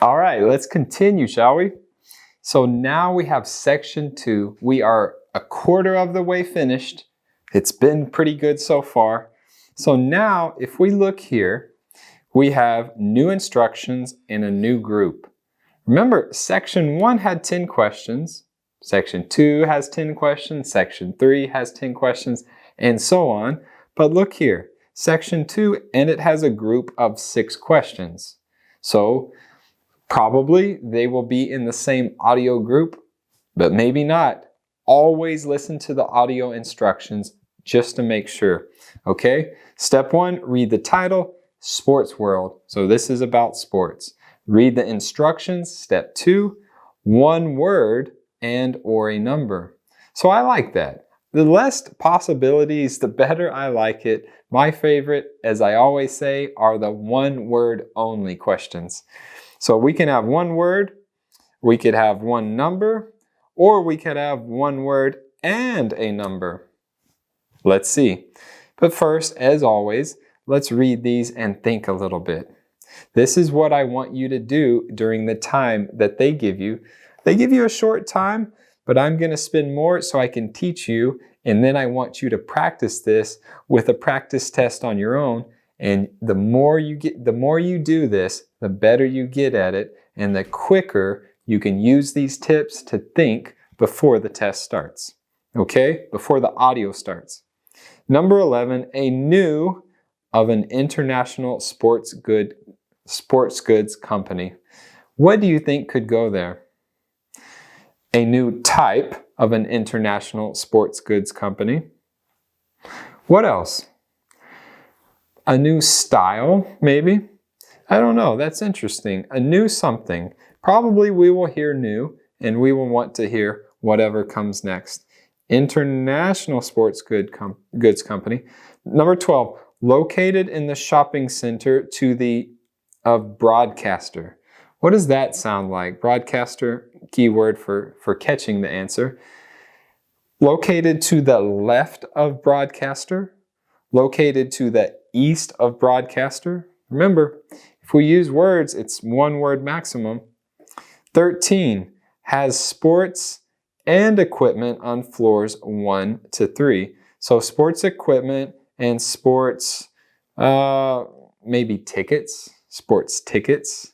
All right, let's continue, shall we? So now we have section 2. We are a quarter of the way finished. It's been pretty good so far. So now, if we look here, we have new instructions in a new group. Remember, section 1 had 10 questions. Section 2 has 10 questions. Section 3 has 10 questions, and so on. But look here, section 2, and it has a group of 6 questions. So probably they will be in the same audio group, but maybe not. Always listen to the audio instructions just to make sure. Okay? Step 1, read the title, Sports World. So this is about sports. Read the instructions. Step 2, one word and or a number. So I like that. The less possibilities, the better I like it. My favorite, as I always say, are the one word only questions. So we can have one word, we could have one number, or we could have one word and a number. Let's see. But first, as always, let's read these and think a little bit. This is what I want you to do during the time that they give you. They give you a short time, but I'm going to spend more so I can teach you, and then I want you to practice this with a practice test on your own. And the more you do this, the better you get at it, and the quicker you can use these tips to think before the test starts. Okay? Before the audio starts. Number 11, a new of an international sports goods company. What do you think could go there? A new type of an international sports goods company. What else? A new style, maybe? I don't know. That's interesting. A new something. Probably we will hear new, and we will want to hear whatever comes next. International sports goods company. Number 12, located in the shopping center of broadcaster. What does that sound like? Broadcaster, keyword for catching the answer. Located to the left of broadcaster. Located to the east of broadcaster. Remember, if we use words, it's one word maximum. 13, has sports and equipment on floors 1 to 3. So sports equipment and sports, maybe tickets, sports tickets.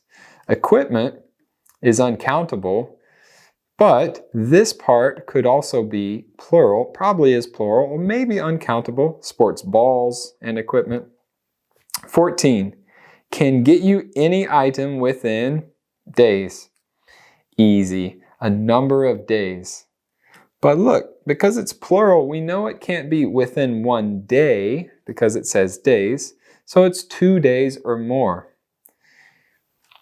Equipment is uncountable, but this part could also be plural, probably is plural, or maybe uncountable, sports balls and equipment. 14, can get you any item within days. Easy, a number of days. But look, because it's plural, we know it can't be within one day because it says days. So it's 2 days or more.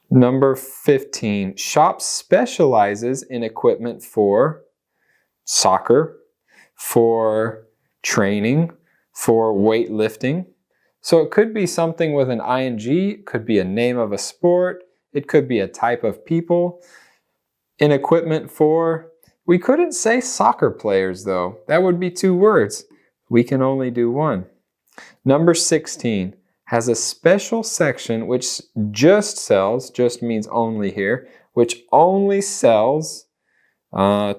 Number 15, shop specializes in equipment for soccer, for training, for weightlifting. So it could be something with an ing, it could be a name of a sport, it could be a type of people. In equipment for, we couldn't say soccer players though. That would be 2 words. We can only do 1. Number 16, has a special section which just means only here, which only sells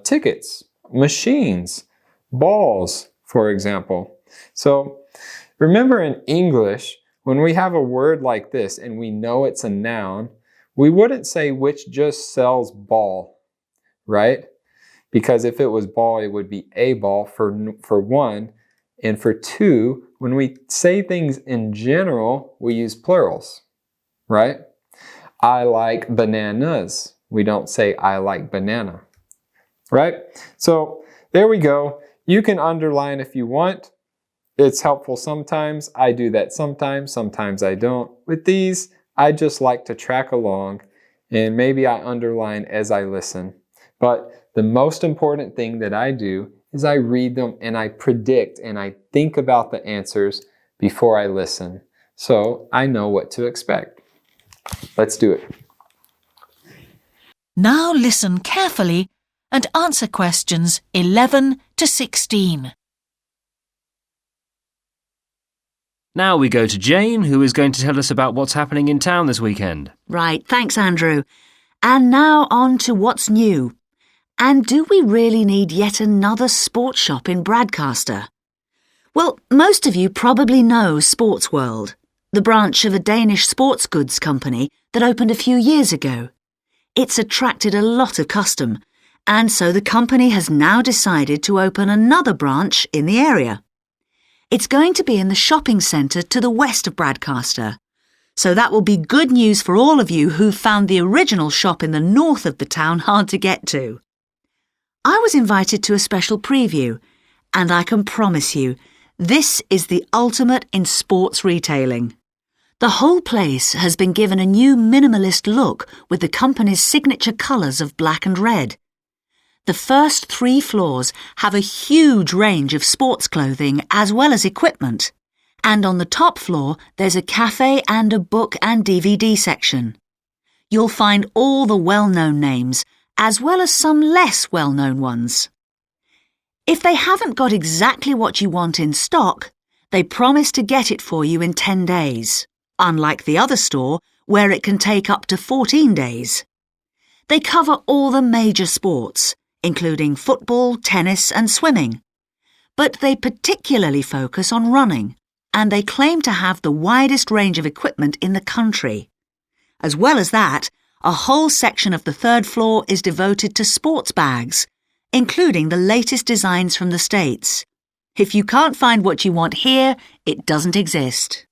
tickets, machines, balls, for example. So remember in English, when we have a word like this and we know it's a noun, we wouldn't say which just sells ball, right? Because if it was ball, it would be a ball for 1. And for 2, when we say things in general, we use plurals, right? I like bananas. We don't say I like banana, right? So there we go. You can underline if you want. It's helpful sometimes. I do that sometimes I don't. With these, I just like to track along, and maybe I underline as I listen. But the most important thing that I do is I read them and I predict and I think about the answers before I listen. So I know what to expect. Let's do it. Now listen carefully and answer questions 11 to 16. Now we go to Jane, who is going to tell us about what's happening in town this weekend. Right, thanks, Andrew. And now on to what's new. And do we really need yet another sports shop in Bradcaster? Well, most of you probably know Sports World, the branch of a Danish sports goods company that opened a few years ago. It's attracted a lot of custom, and so the company has now decided to open another branch in the area. It's going to be in the shopping centre to the west of Bradcaster, so that will be good news for all of you who found the original shop in the north of the town hard to get to. I was invited to a special preview, and I can promise you, this is the ultimate in sports retailing. The whole place has been given a new minimalist look with the company's signature colours of black and red. The first 3 floors have a huge range of sports clothing as well as equipment. And on the top floor, there's a cafe and a book and DVD section. You'll find all the well-known names, as well as some less well-known ones. If they haven't got exactly what you want in stock, they promise to get it for you in 10 days, unlike the other store, where it can take up to 14 days. They cover all the major sports, including football, tennis and swimming. But they particularly focus on running, and they claim to have the widest range of equipment in the country. As well as that, a whole section of the 3rd floor is devoted to sports bags, including the latest designs from the States. If you can't find what you want here, it doesn't exist.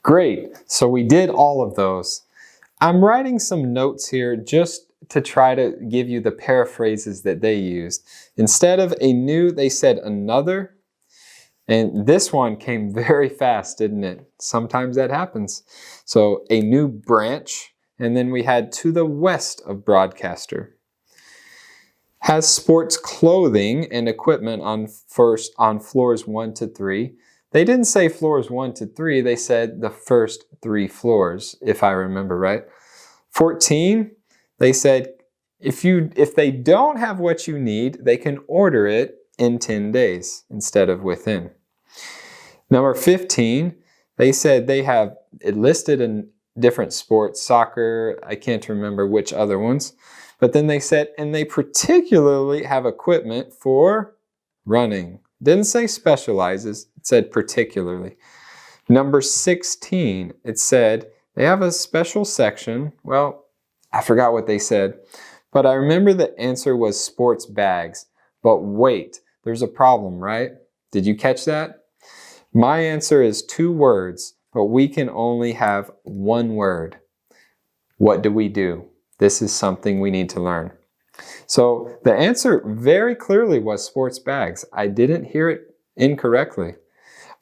Great, so we did all of those. I'm writing some notes here just to try to give you the paraphrases that they used. Instead of a new, they said another. And this one came very fast, didn't it? Sometimes that happens. So a new branch, and then we had to the west of Broadcaster. Has sports clothing and equipment on floors 1 to 3. They didn't say floors 1 to 3, they said the first 3 floors, if I remember right. 14, they said if they don't have what you need, they can order it in 10 days instead of within. Number 15, they said they have it listed in different sports, soccer, I can't remember which other ones. But then they said, and they particularly have equipment for running. Didn't say specializes, it said particularly. Number 16, it said they have a special section. Well, I forgot what they said, but I remember the answer was sports bags. But wait, there's a problem, right? Did you catch that? My answer is 2 words, but we can only have 1 word. What do? This is something we need to learn. So the answer very clearly was sports bags. I didn't hear it incorrectly.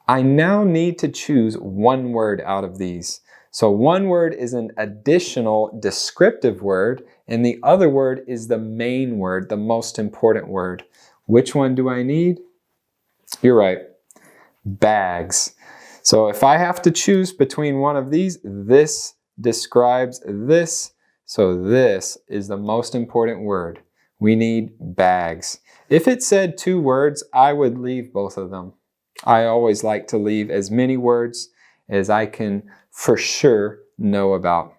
I now need to choose 1 word out of these. So 1 word is an additional descriptive word, and the other word is the main word, the most important word. Which one do I need? You're right, bags. So if I have to choose between one of these, this describes this. So this is the most important word. We need bags. If it said 2 words, I would leave both of them. I always like to leave as many words as I can for sure know about.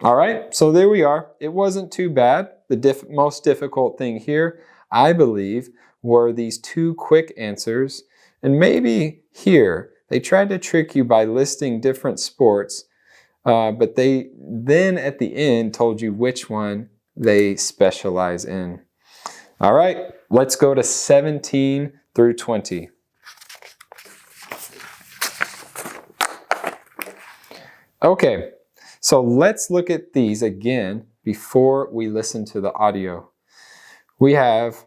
All right, so there we are. It wasn't too bad. The most difficult thing here, I believe, were these 2 quick answers. And maybe here, they tried to trick you by listing different sports, but they then at the end told you which one they specialize in. All right, let's go to 17 through 20. Okay, so let's look at these again before we listen to the audio. We have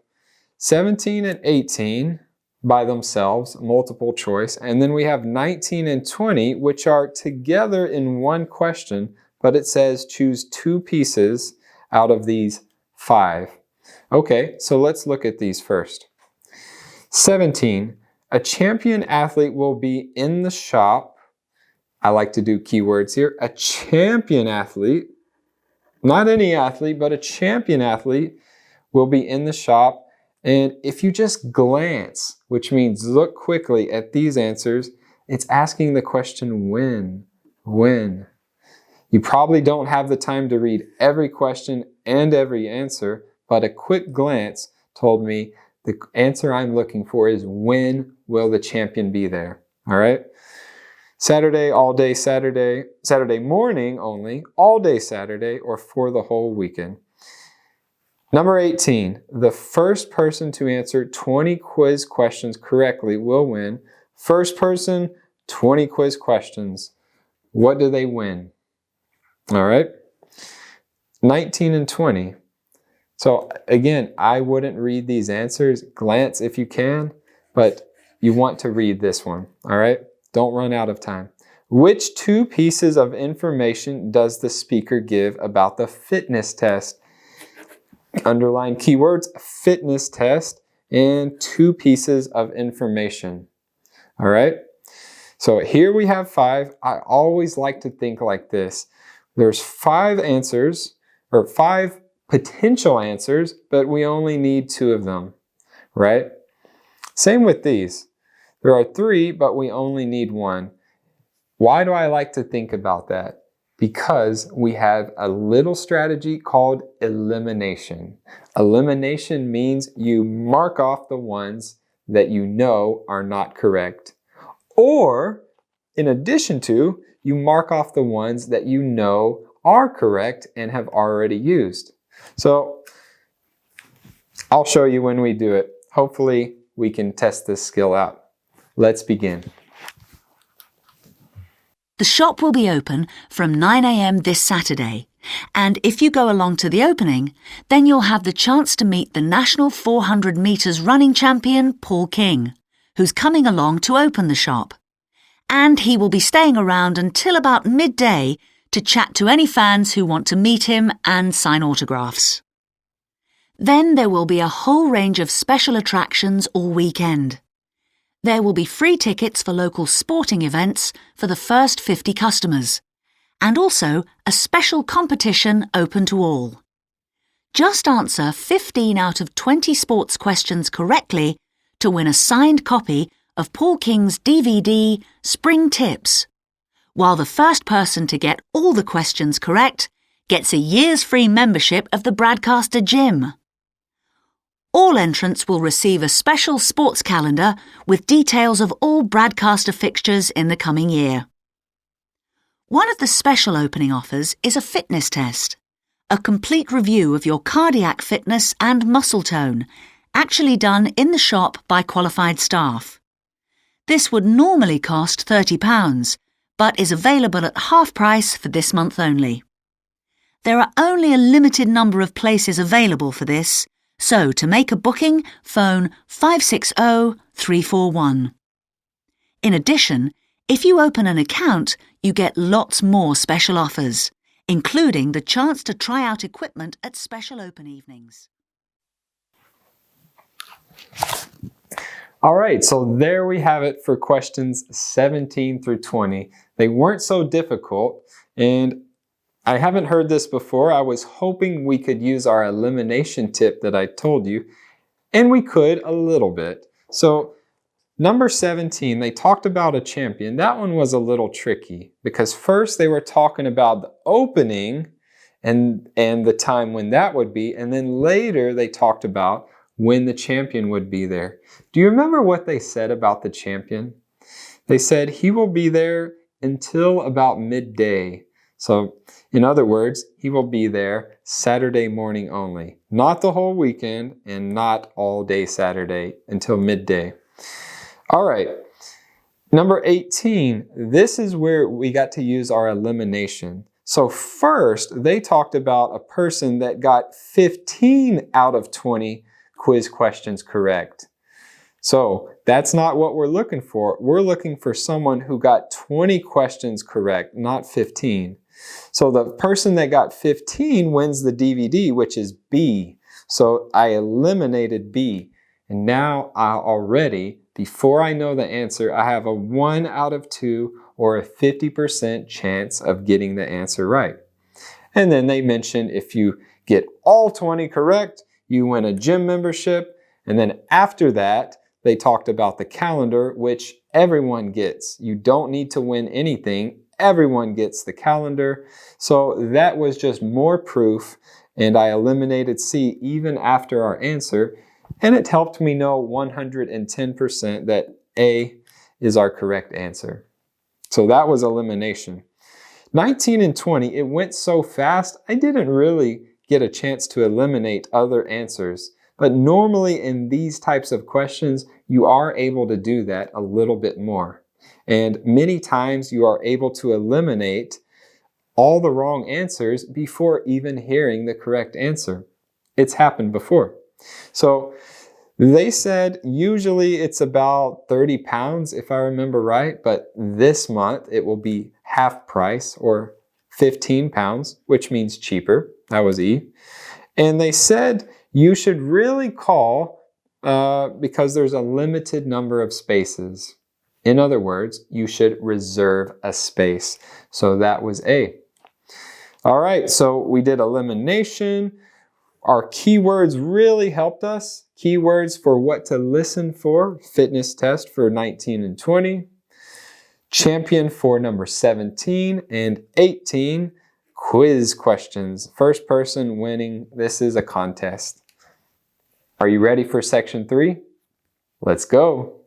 17 and 18 by themselves, multiple choice, and then we have 19 and 20, which are together in one question, but it says choose 2 pieces out of these 5. Okay, so let's look at these first. 17, a champion athlete will be in the shop. I like to do keywords here. A champion athlete, not any athlete, but a champion athlete will be in the shop. And if you just glance, which means look quickly at these answers, It's asking the question when. When. You probably don't have the time to read every question and every answer, but a quick glance told me the answer I'm looking for is when will the champion be there? All right? Saturday, all day Saturday, Saturday morning only, all day Saturday, or for the whole weekend. Number 18, the first person to answer 20 quiz questions correctly will win. First person, 20 quiz questions. What do they win? All right. 19 and 20. So again, I wouldn't read these answers. Glance if you can, but you want to read this one. All right. Don't run out of time. Which two pieces of information does the speaker give about the fitness test? Underline keywords, fitness test, and two pieces of information. All right. So here we have 5. I always like to think like this. There's 5 answers, or 5 potential answers, but we only need 2 of them, right? Same with these. There are 3, but we only need 1. Why do I like to think about that? Because we have a little strategy called elimination. Elimination means you mark off the ones that you know are not correct. Or, in addition to, you mark off the ones that you know are correct and have already used. So, I'll show you when we do it. Hopefully, we can test this skill out. Let's begin. The shop will be open from 9 a.m. this Saturday, and if you go along to the opening, then you'll have the chance to meet the national 400 metres running champion, Paul King, who's coming along to open the shop. And he will be staying around until about midday to chat to any fans who want to meet him and sign autographs. Then there will be a whole range of special attractions all weekend. There will be free tickets for local sporting events for the first 50 customers, and also a special competition open to all. Just answer 15 out of 20 sports questions correctly to win a signed copy of Paul King's DVD, Spring Tips, while the first person to get all the questions correct gets a year's free membership of the Bradcaster Gym. All entrants will receive a special sports calendar with details of all Bradcaster fixtures in the coming year. One of the special opening offers is a fitness test, a complete review of your cardiac fitness and muscle tone, actually done in the shop by qualified staff. This would normally cost £30, but is available at half price for this month only. There are only a limited number of places available for this, so to make a booking, phone 560-341. In addition, if you open an account, you get lots more special offers, including the chance to try out equipment at special open evenings. All right, so there we have it for questions 17 through 20. They weren't so difficult, and I haven't heard this before. I was hoping we could use our elimination tip that I told you, and we could a little bit. So number 17, they talked about a champion. That one was a little tricky because first they were talking about the opening and the time when that would be, and then later they talked about when the champion would be there. Do you remember what they said about the champion? They said he will be there until about midday. So, in other words, he will be there Saturday morning only, not the whole weekend and not all day Saturday until midday. All right, number 18, this is where we got to use our elimination. So first, they talked about a person that got 15 out of 20 quiz questions correct. So that's not what we're looking for. We're looking for someone who got 20 questions correct, not 15. So the person that got 15 wins the DVD, which is B. So I eliminated B. And now I already, before I know the answer, I have a 1 out of 2 or a 50% chance of getting the answer right. And then they mentioned if you get all 20 correct, you win a gym membership. And then after that, they talked about the calendar, which everyone gets. You don't need to win anything. Everyone gets the calendar. So that was just more proof, and I eliminated C even after our answer, and it helped me know 110% that A is our correct answer. So that was elimination. 19 and 20, it went so fast, I didn't really get a chance to eliminate other answers. But normally in these types of questions, you are able to do that a little bit more. And many times you are able to eliminate all the wrong answers before even hearing the correct answer. It's happened before. So they said usually it's about 30 pounds if I remember right, but this month it will be half price or 15 pounds, which means cheaper. That was E. And they said you should really call because there's a limited number of spaces. In other words, you should reserve a space. So that was A. All right, so we did elimination. Our keywords really helped us. Keywords for what to listen for, fitness test for 19 and 20. Champion for number 17 and 18. Quiz questions. First person winning. This is a contest. Are you ready for section 3? Let's go.